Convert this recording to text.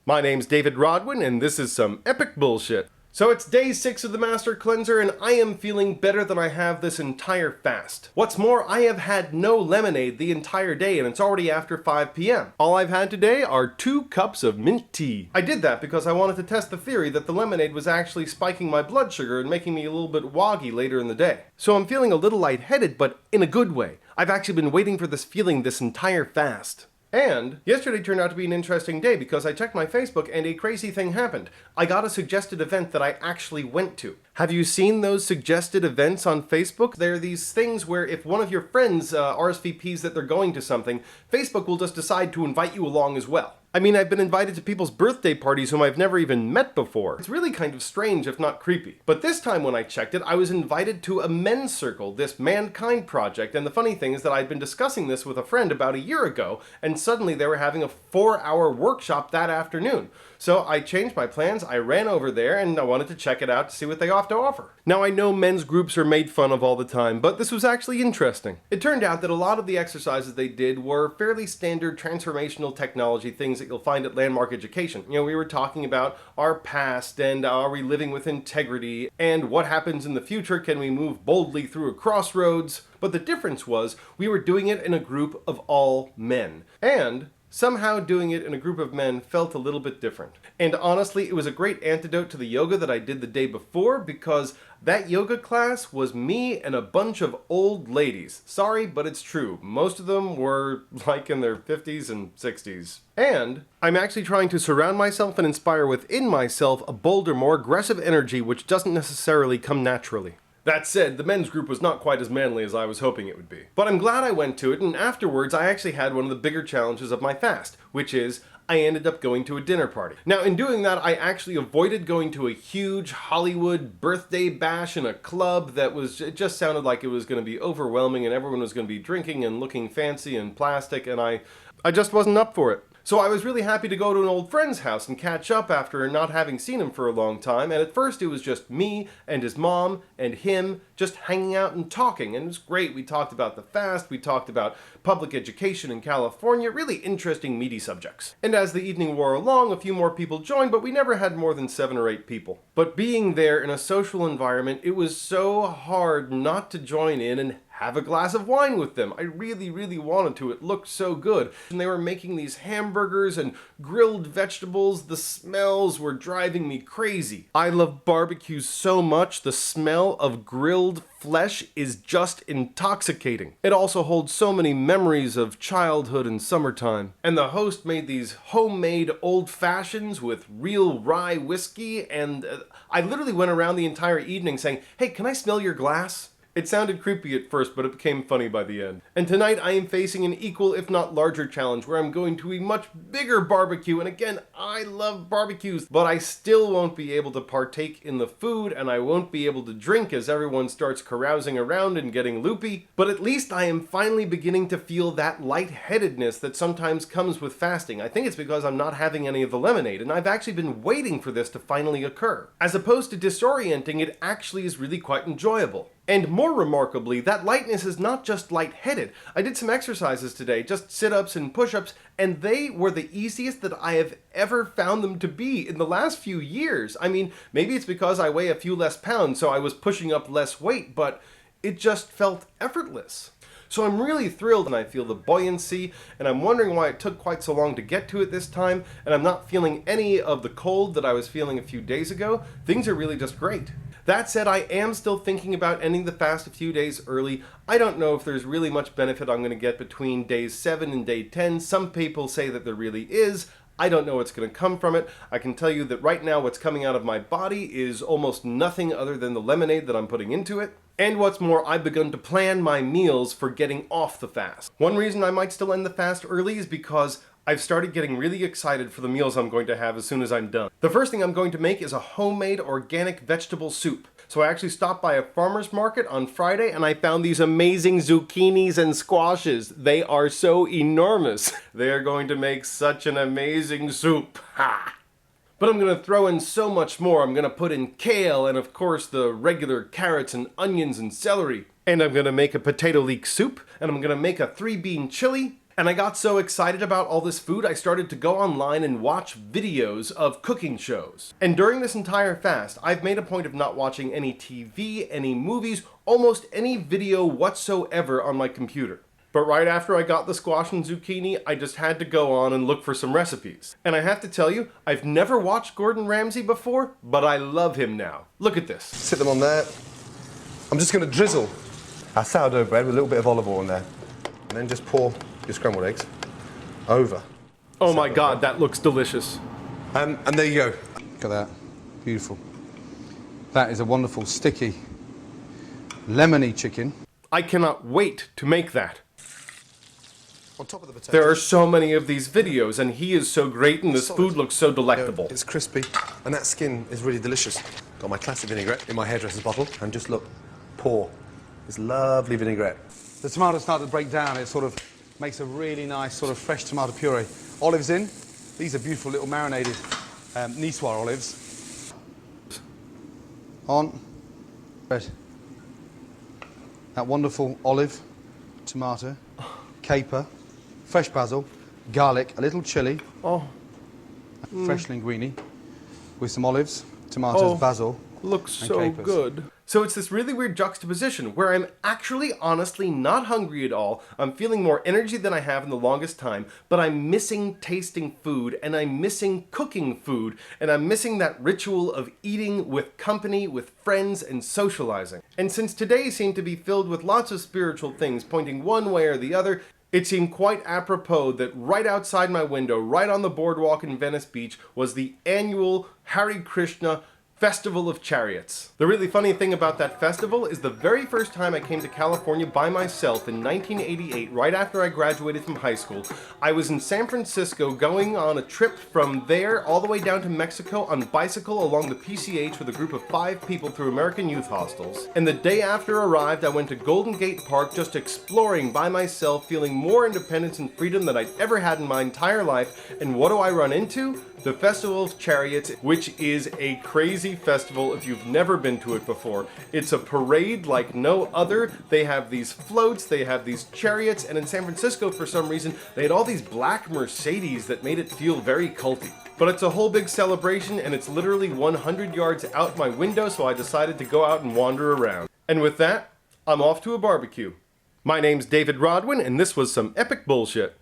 My name's David Rodwin, and this is some epic bullshit. So it's day 6 of the Master Cleanser, and I am feeling better than I have this entire fast. What's more, I have had no lemonade the entire day, and it's already after 5 p.m. All I've had today are 2 cups of mint tea. I did that because I wanted to test the theory that the lemonade was actually spiking my blood sugar and making me a little bit woggy later in the day. So I'm feeling a little lightheaded, but in a good way. I've actually been waiting for this feeling this entire fast. And yesterday turned out to be an interesting day because I checked my Facebook and a crazy thing happened. I got a suggested event that I actually went to. Have you seen those suggested events on Facebook? They're these things where if one of your friends RSVPs that they're going to something, Facebook will just decide to invite you along as well. I mean, I've been invited to people's birthday parties whom I've never even met before. It's really kind of strange, if not creepy. But this time when I checked it, I was invited to a men's circle, this Mankind project, and the funny thing is that I'd been discussing this with a friend about a year ago, and suddenly they were having a 4-hour workshop that afternoon. So I changed my plans, I ran over there, and I wanted to check it out to see what they have to offer. Now I know men's groups are made fun of all the time, but this was actually interesting. It turned out that a lot of the exercises they did were fairly standard transformational technology things that you'll find at Landmark Education. You know, we were talking about our past and are we living with integrity and what happens in the future, can we move boldly through a crossroads? But the difference was we were doing it in a group of all men. And somehow doing it in a group of men felt a little bit different. And honestly, it was a great antidote to the yoga that I did the day before because that yoga class was me and a bunch of old ladies. Sorry, but it's true. Most of them were like in their 50s and 60s. And I'm actually trying to surround myself and inspire within myself a bolder, more aggressive energy which doesn't necessarily come naturally. That said, the men's group was not quite as manly as I was hoping it would be. But I'm glad I went to it, and afterwards I actually had one of the bigger challenges of my fast, which is I ended up going to a dinner party. Now in doing that, I actually avoided going to a huge Hollywood birthday bash in a club that it just sounded like it was going to be overwhelming and everyone was going to be drinking and looking fancy and plastic, and I just wasn't up for it. So I was really happy to go to an old friend's house and catch up after not having seen him for a long time, and at first it was just me and his mom and him just hanging out and talking, and it was great. We talked about the fast, we talked about public education in California, really interesting meaty subjects. And as the evening wore along, a few more people joined, but we never had more than 7 or 8 people. But being there in a social environment, it was so hard not to join in and have a glass of wine with them. I really, really wanted to. It looked so good. And they were making these hamburgers and grilled vegetables. The smells were driving me crazy. I love barbecue so much. The smell of grilled flesh is just intoxicating. It also holds so many memories of childhood and summertime. And the host made these homemade old fashions with real rye whiskey, and I literally went around the entire evening saying, "Hey, can I smell your glass?" It sounded creepy at first, but it became funny by the end. And tonight I am facing an equal, if not larger, challenge where I'm going to a much bigger barbecue. And again, I love barbecues, but I still won't be able to partake in the food, and I won't be able to drink as everyone starts carousing around and getting loopy. But at least I am finally beginning to feel that lightheadedness that sometimes comes with fasting. I think it's because I'm not having any of the lemonade, and I've actually been waiting for this to finally occur. As opposed to disorienting, it actually is really quite enjoyable. And more remarkably, that lightness is not just lightheaded. I did some exercises today, just sit-ups and push-ups, and they were the easiest that I have ever found them to be in the last few years. I mean, maybe it's because I weigh a few less pounds, so I was pushing up less weight, but it just felt effortless. So I'm really thrilled, and I feel the buoyancy, and I'm wondering why it took quite so long to get to it this time, and I'm not feeling any of the cold that I was feeling a few days ago. Things are really just great. That said, I am still thinking about ending the fast a few days early. I don't know if there's really much benefit I'm going to get between days 7 and day 10. Some people say that there really is. I don't know what's going to come from it. I can tell you that right now what's coming out of my body is almost nothing other than the lemonade that I'm putting into it. And what's more, I've begun to plan my meals for getting off the fast. One reason I might still end the fast early is because I've started getting really excited for the meals I'm going to have as soon as I'm done. The first thing I'm going to make is a homemade organic vegetable soup. So I actually stopped by a farmer's market on Friday and I found these amazing zucchinis and squashes. They are so enormous. They are going to make such an amazing soup. Ha! But I'm going to throw in so much more. I'm going to put in kale and of course the regular carrots and onions and celery. And I'm going to make a potato leek soup, and I'm going to make a 3-bean chili, And I got so excited about all this food, I started to go online and watch videos of cooking shows. And during this entire fast, I've made a point of not watching any TV, any movies, almost any video whatsoever on my computer. But right after I got the squash and zucchini, I just had to go on and look for some recipes. And I have to tell you, I've never watched Gordon Ramsay before, but I love him now. Look at this. Sit them on there. I'm just going to drizzle our sourdough bread with a little bit of olive oil in there. And then just pour your scrambled eggs over. Oh my God, that looks delicious. And there you go. Look at that. Beautiful. That is a wonderful, sticky, lemony chicken. I cannot wait to make that. On top of the potatoes. There are so many of these videos, and he is so great, and this food looks so delectable. It's crispy, and that skin is really delicious. Got my classic vinaigrette in my hairdresser's bottle, and just look, pour this lovely vinaigrette. The tomatoes start to break down. It sort of makes a really nice sort of fresh tomato puree. Olives in. These are beautiful little marinated Niçoise olives. On. Bread. That wonderful olive, tomato, caper, fresh basil, garlic, a little chilli, fresh linguine, with some olives, tomatoes, basil, looks and so capers. good. So it's this really weird juxtaposition where I'm actually honestly not hungry at all. I'm feeling more energy than I have in the longest time, but I'm missing tasting food, and I'm missing cooking food, and I'm missing that ritual of eating with company, with friends, and socializing. And since today seemed to be filled with lots of spiritual things pointing one way or the other, it seemed quite apropos that right outside my window, right on the boardwalk in Venice Beach, was the annual Hare Krishna Festival of Chariots. The really funny thing about that festival is the very first time I came to California by myself in 1988, right after I graduated from high school, I was in San Francisco going on a trip from there all the way down to Mexico on bicycle along the PCH with a group of 5 people through American youth hostels. And the day after arrived, I went to Golden Gate Park just exploring by myself, feeling more independence and freedom than I'd ever had in my entire life. And what do I run into? The Festival of Chariots, which is a crazy festival if you've never been to it before. It's a parade like no other. They have these floats, they have these chariots, and in San Francisco, for some reason, they had all these black Mercedes that made it feel very culty. But it's a whole big celebration, and it's literally 100 yards out my window, so I decided to go out and wander around. And with that, I'm off to a barbecue. My name's David Rodwin, and this was some epic bullshit.